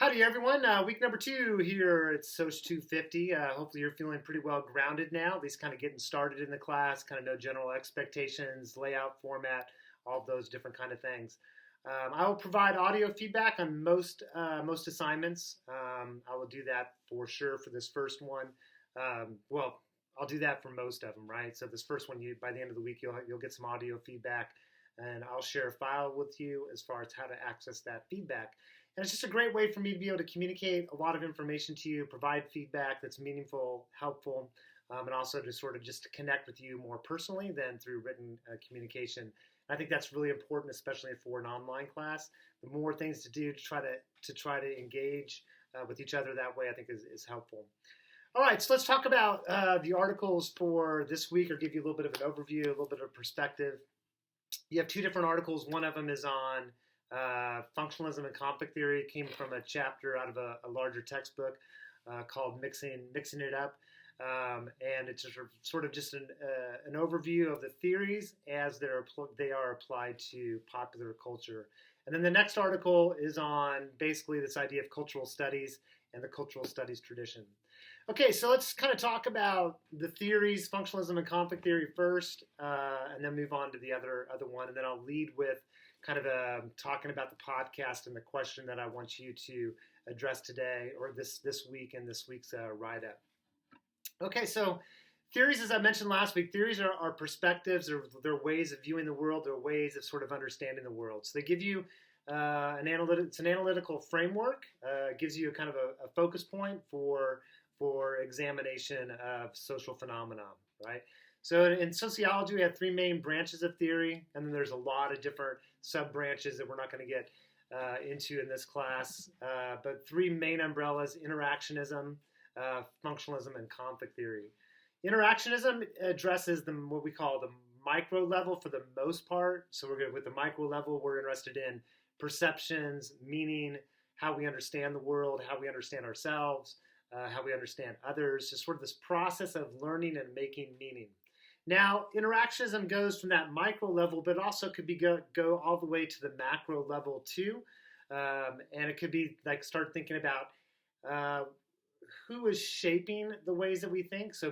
Howdy, everyone. Week number 2 here at Soc250. Hopefully, you're feeling pretty well grounded now. At least kind of getting started in the class, kind of know general expectations, layout, format, all of those different kind of things. I will provide audio feedback on most assignments. I will do that for sure for this first one. I'll do that for most of them, right? So this first one, by the end of the week, you'll get some audio feedback, and I'll share a file with you as far as how to access that feedback. And it's just a great way for me to be able to communicate a lot of information to you, provide feedback that's meaningful, helpful, and also to sort of just connect with you more personally than through written communication. I think that's really important, especially for an online class. The more things to do to try to engage with each other that way, I think is helpful. All right, so let's talk about the articles for this week, or give you a little bit of an overview, a little bit of perspective. You have 2 different articles. One of them is on functionalism and conflict theory. It came from a chapter out of a larger textbook called Mixing It Up. And it's sort of just an overview of the theories as they are applied to popular culture. And then the next article is on basically this idea of cultural studies and the cultural studies tradition. Okay, so let's kind of talk about the theories, functionalism and conflict theory first, and then move on to the other one. And then I'll lead with kind of talking about the podcast and the question that I want you to address today, or this week, in this week's write-up. Okay, so theories, as I mentioned last week, theories are perspectives, they're ways of viewing the world, they're ways of sort of understanding the world. So they give you an analytical framework, gives you a kind of a focus point for examination of social phenomena, right? So in sociology, we have 3 main branches of theory, and then there's a lot of different sub-branches that we're not going to get into in this class. But 3 main umbrellas: interactionism, functionalism, and conflict theory. Interactionism addresses what we call the micro level for the most part. So with the micro level, we're interested in perceptions, meaning, how we understand the world, how we understand ourselves, how we understand others, just sort of this process of learning and making meaning. Now, interactionism goes from that micro level, but it also could go all the way to the macro level too. And it could be like start thinking about who is shaping the ways that we think. So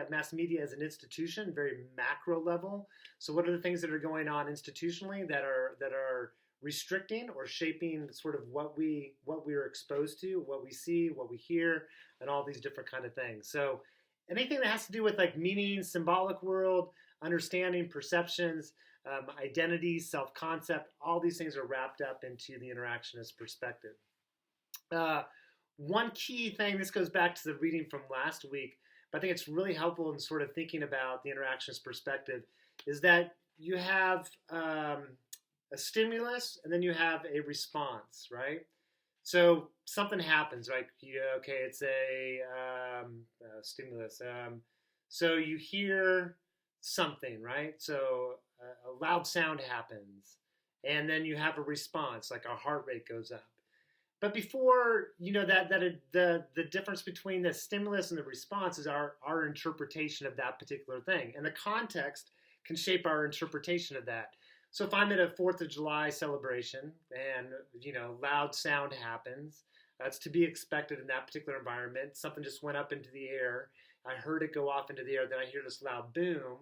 mass media as an institution, very macro level. So what are the things that are going on institutionally that are restricting or shaping sort of what we are exposed to, what we see, what we hear, and all these different kind of things. So anything that has to do with like meaning, symbolic world, understanding, perceptions, identity, self-concept, all these things are wrapped up into the interactionist perspective. One key thing, this goes back to the reading from last week, but I think it's really helpful in sort of thinking about the interactionist perspective, is that you have a stimulus and then you have a response, right? So something happens, right? It's a stimulus. So you hear something, right? So a loud sound happens, and then you have a response, like our heart rate goes up. But before the difference between the stimulus and the response is our interpretation of that particular thing, and the context can shape our interpretation of that. So if I'm at a 4th of July celebration and, loud sound happens, that's to be expected in that particular environment. Something just went up into the air. I heard it go off into the air. Then I hear this loud boom.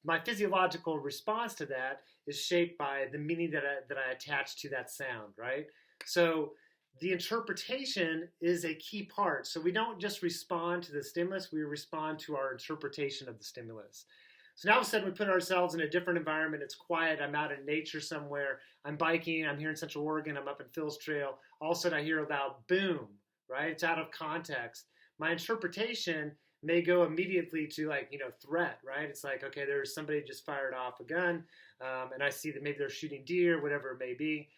My physiological response to that is shaped by the meaning that I attach to that sound, right? So the interpretation is a key part. So we don't just respond to the stimulus, we respond to our interpretation of the stimulus. So now all of a sudden we put ourselves in a different environment. It's quiet. I'm out in nature somewhere. I'm biking. I'm here in Central Oregon. I'm up in Phil's Trail. All of a sudden I hear a loud boom, right? It's out of context. My interpretation may go immediately to threat, right? It's like, okay, there's somebody just fired off a gun, and I see that maybe they're shooting deer, whatever it may be.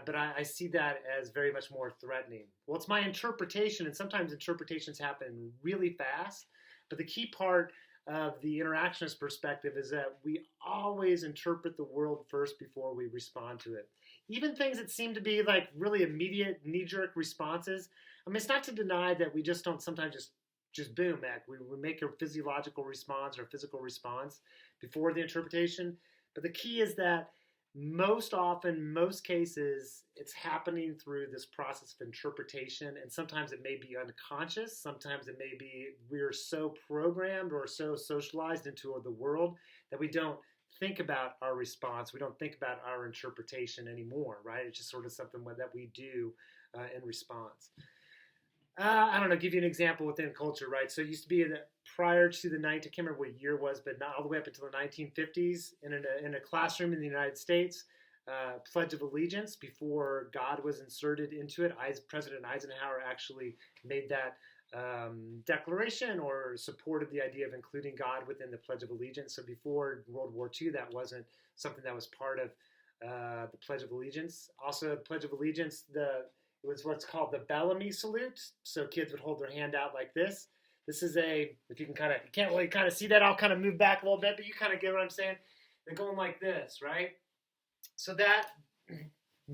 But I see that as very much more threatening. Well, it's my interpretation, and sometimes interpretations happen really fast. But the key part of the interactionist perspective is that we always interpret the world first before we respond to it. Even things that seem to be like really immediate knee-jerk responses. I mean, it's not to deny that we just don't sometimes just boom back. We make a physiological response or a physical response before the interpretation. But the key is that most often, most cases, it's happening through this process of interpretation, and sometimes it may be unconscious. Sometimes it may be we're so programmed or so socialized into the world that we don't think about our response. We don't think about our interpretation anymore, right? It's just sort of something that we do in response. I don't know, give you an example within culture, right? So it used to be prior to the I can't remember what year it was, but not all the way up until the 1950s, in a classroom in the United States, Pledge of Allegiance, before God was inserted into it, President Eisenhower actually made that declaration or supported the idea of including God within the Pledge of Allegiance. So before World War II, that wasn't something that was part of the Pledge of Allegiance. Also, the Pledge of Allegiance, it was what's called the Bellamy salute. So kids would hold their hand out like this. This is if you can't really kind of see that, I'll kind of move back a little bit, but you kind of get what I'm saying. They're going like this, right? So that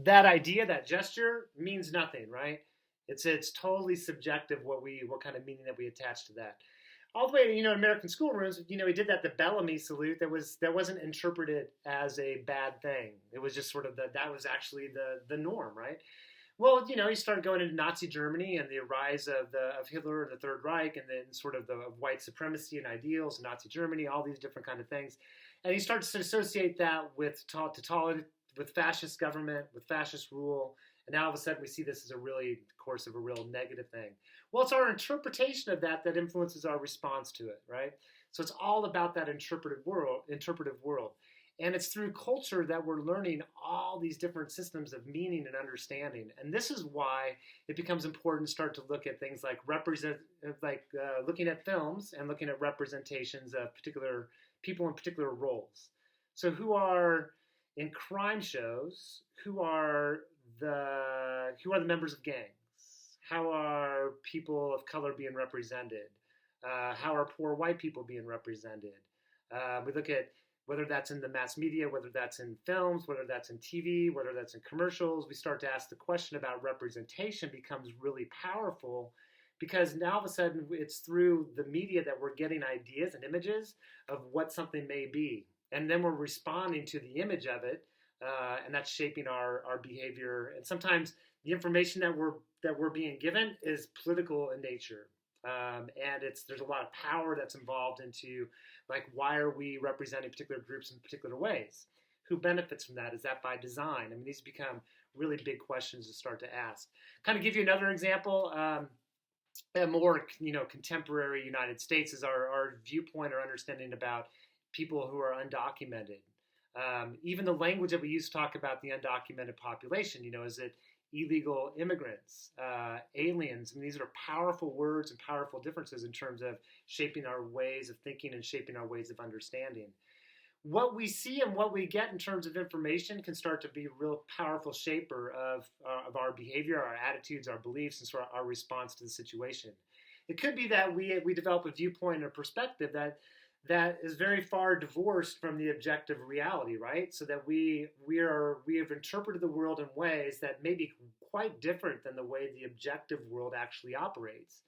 idea, that gesture means nothing, right? It's totally subjective what kind of meaning that we attach to that. All the way to, American schoolrooms, he did the Bellamy salute that wasn't interpreted as a bad thing. It was just sort of that was actually the norm, right? Well, you started going into Nazi Germany and the rise of Hitler and the Third Reich, and then sort of the white supremacy and ideals in Nazi Germany, all these different kind of things. And he starts to associate that with fascist government, with fascist rule. And now all of a sudden we see this as a real negative thing. Well, it's our interpretation of that influences our response to it, right? So it's all about that interpretive world. And it's through culture that we're learning all these different systems of meaning and understanding. And this is why it becomes important to start to look at things like looking at films and looking at representations of particular people in particular roles. So who are in crime shows? Who are the members of gangs? How are people of color being represented? How are poor white people being represented? We look at whether that's in the mass media, whether that's in films, whether that's in TV, whether that's in commercials. We start to ask the question about representation becomes really powerful, because now all of a sudden it's through the media that we're getting ideas and images of what something may be. And then we're responding to the image of it, and that's shaping our behavior. And sometimes the information that we're being given is political in nature. And there's a lot of power that's involved into, like, why are we representing particular groups in particular ways? Who benefits from that? Is that by design? I mean, these become really big questions to start to ask. Kind of give you another example. A more contemporary United States is our viewpoint or understanding about people who are undocumented. Even the language that we use to talk about the undocumented population, is it illegal immigrants, aliens? I mean, these are powerful words and powerful differences in terms of shaping our ways of thinking and shaping our ways of understanding. What we see and what we get in terms of information can start to be a real powerful shaper of our behavior, our attitudes, our beliefs, and sort of our response to the situation. It could be that we develop a viewpoint and a perspective that is very far divorced from the objective reality, right? So that we have interpreted the world in ways that may be quite different than the way the objective world actually operates.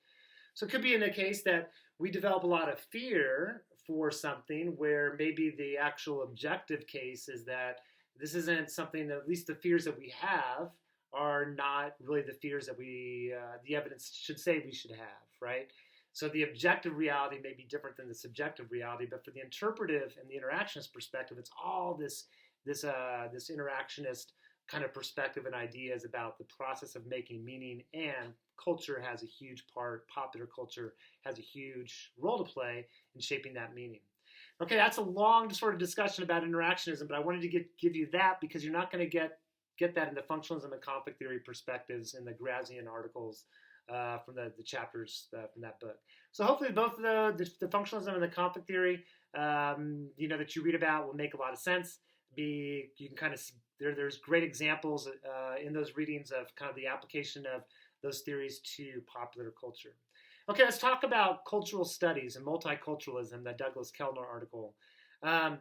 So it could be in the case that we develop a lot of fear for something where maybe the actual objective case is that this isn't something that, at least the fears that we have are not really the fears that the evidence should say we should have, right? So the objective reality may be different than the subjective reality, but for the interpretive and the interactionist perspective, it's all this interactionist kind of perspective and ideas about the process of making meaning, and culture has a huge part, popular culture has a huge role to play in shaping that meaning. Okay, that's a long sort of discussion about interactionism, but I wanted to give you that because you're not going to get that in the functionalism and conflict theory perspectives in the Grazian articles from the chapters from that book. So hopefully both the functionalism and the conflict theory that you read about will make a lot of sense. You can kind of see there's great examples in those readings of kind of the application of those theories to popular culture. Okay, let's talk about cultural studies and multiculturalism, that Douglas Kellner article. I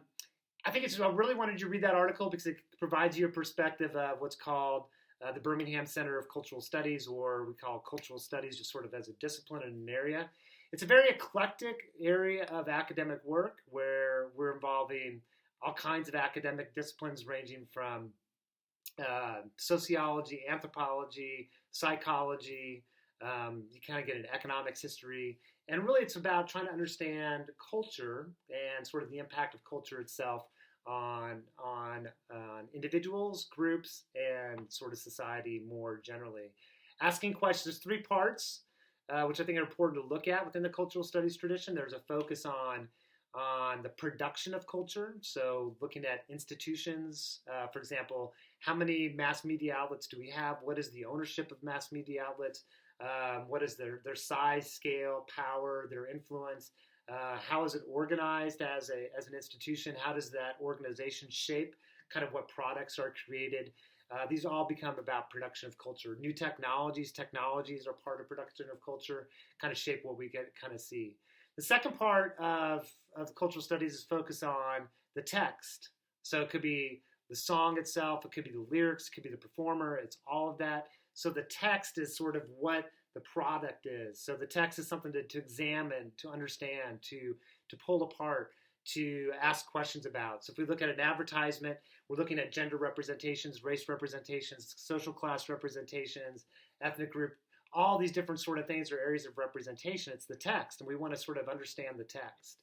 really wanted you to read that article because it provides you a perspective of what's called the Birmingham Center of Cultural Studies, or we call cultural studies just sort of as a discipline in an area. It's a very eclectic area of academic work where we're involving all kinds of academic disciplines ranging from sociology, anthropology, psychology. You kind of get into economics, history, and really it's about trying to understand culture and sort of the impact of culture itself on individuals, groups, and sort of society more generally. Asking questions, 3 parts, which I think are important to look at within the cultural studies tradition. There's a focus on the production of culture, so looking at institutions, for example, how many mass media outlets do we have? What is the ownership of mass media outlets? What is their size, scale, power, their influence? How is it organized as an institution? How does that organization shape kind of what products are created? These all become about production of culture. New technologies are part of production of culture, kind of shape what we kind of see. The second part of cultural studies is focused on the text. So it could be the song itself, it could be the lyrics, it could be the performer, it's all of that. So the text is sort of what the product is. So the text is something to examine, to understand, to pull apart, to ask questions about. So if we look at an advertisement, we're looking at gender representations, race representations, social class representations, ethnic group, all these different sort of things are areas of representation. It's the text, and we want to sort of understand the text.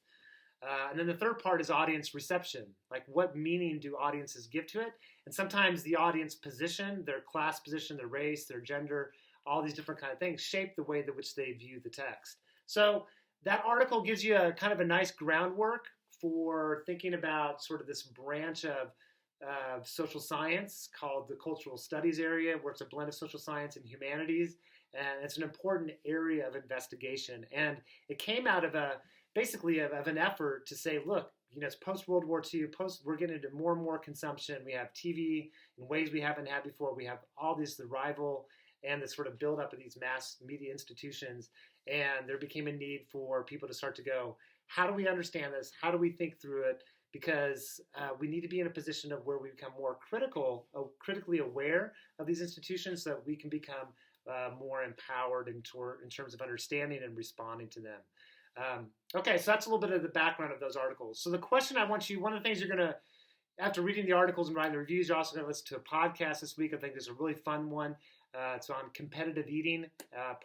And then the third part is audience reception. Like, what meaning do audiences give to it? And sometimes the audience position, their class position, their race, their gender, all these different kind of things shape the way in which they view the text. So that article gives you a kind of a nice groundwork for thinking about sort of this branch of social science called the cultural studies area, where it's a blend of social science and humanities. And it's an important area of investigation. And it came out of basically of an effort to say, look, it's post-World War II, we're getting into more and more consumption. We have TV in ways we haven't had before. We have all this, the rival and the sort of buildup of these mass media institutions. And there became a need for people to start to go, how do we understand this? How do we think through it? Because we need to be in a position of where we become more critically aware of these institutions so that we can become more empowered in terms of understanding and responding to them. Okay, so that's a little bit of the background of those articles. So the question I want you, one of the things you're going to, after reading the articles and writing the reviews, you're also going to listen to a podcast this week. I think there's a really fun one. It's on competitive eating.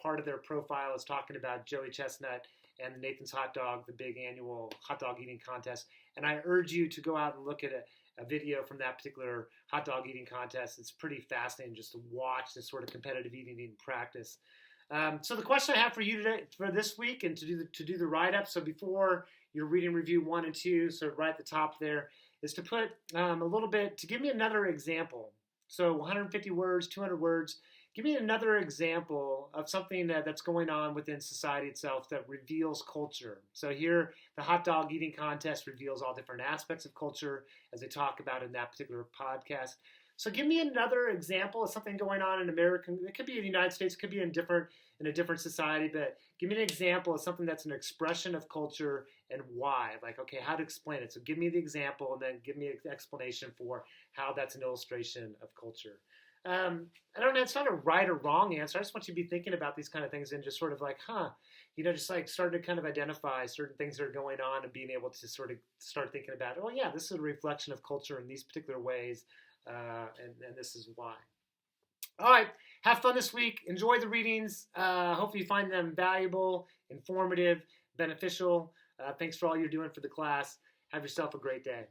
Part of their profile is talking about Joey Chestnut and Nathan's Hot Dog, the big annual hot dog eating contest. And I urge you to go out and look at a video from that particular hot dog eating contest. It's pretty fascinating just to watch this sort of competitive eating in practice. So the question I have for you today, for this week, and to do the write-up, so before your reading review 1 and 2, so right at the top there, is to put a little bit, to give me another example. So 150 words, 200 words, give me another example of something that's going on within society itself that reveals culture. So here, the hot dog eating contest reveals all different aspects of culture, as they talk about in that particular podcast. So give me another example of something going on in America. It could be in the United States, it could be in a different society, but give me an example of something that's an expression of culture and why. Like, okay, how to explain it. So give me the example and then give me an explanation for how that's an illustration of culture. I don't know, it's not a right or wrong answer. I just want you to be thinking about these kind of things and just sort of like, just like start to kind of identify certain things that are going on and being able to sort of start thinking about, oh yeah, this is a reflection of culture in these particular ways. And this is why. All right, have fun this week. Enjoy the readings. Hopefully you find them valuable, informative, beneficial. Thanks for all you're doing for the class. Have yourself a great day.